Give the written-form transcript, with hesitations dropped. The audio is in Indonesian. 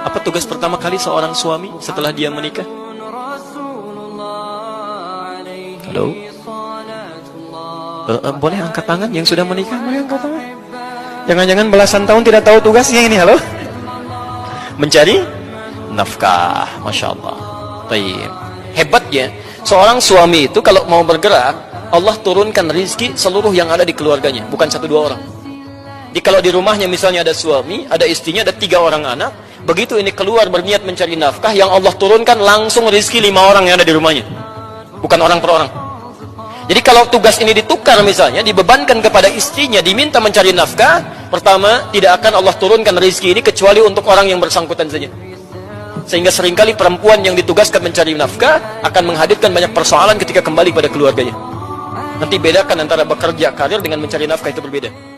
Apa tugas pertama kali seorang suami setelah dia menikah? Halo? Boleh angkat tangan yang sudah menikah? Boleh angkat tangan? Jangan-jangan belasan tahun tidak tahu tugasnya ini, halo? Mencari nafkah, Masya Allah. Baik. Hebatnya, seorang suami itu kalau mau bergerak, Allah turunkan rizki seluruh yang ada di keluarganya, bukan satu dua orang. Jadi kalau di rumahnya misalnya ada suami, ada istrinya, ada 3 orang anak, begitu ini keluar berniat mencari nafkah, yang Allah turunkan langsung rizki 5 orang yang ada di rumahnya, bukan orang per orang. Jadi kalau tugas ini ditukar misalnya, dibebankan kepada istrinya, diminta mencari nafkah, pertama, tidak akan Allah turunkan rizki ini kecuali untuk orang yang bersangkutan saja. Sehingga seringkali perempuan yang ditugaskan mencari nafkah akan menghadirkan banyak persoalan ketika kembali pada keluarganya. Nanti bedakan antara bekerja karir dengan mencari nafkah, itu berbeda.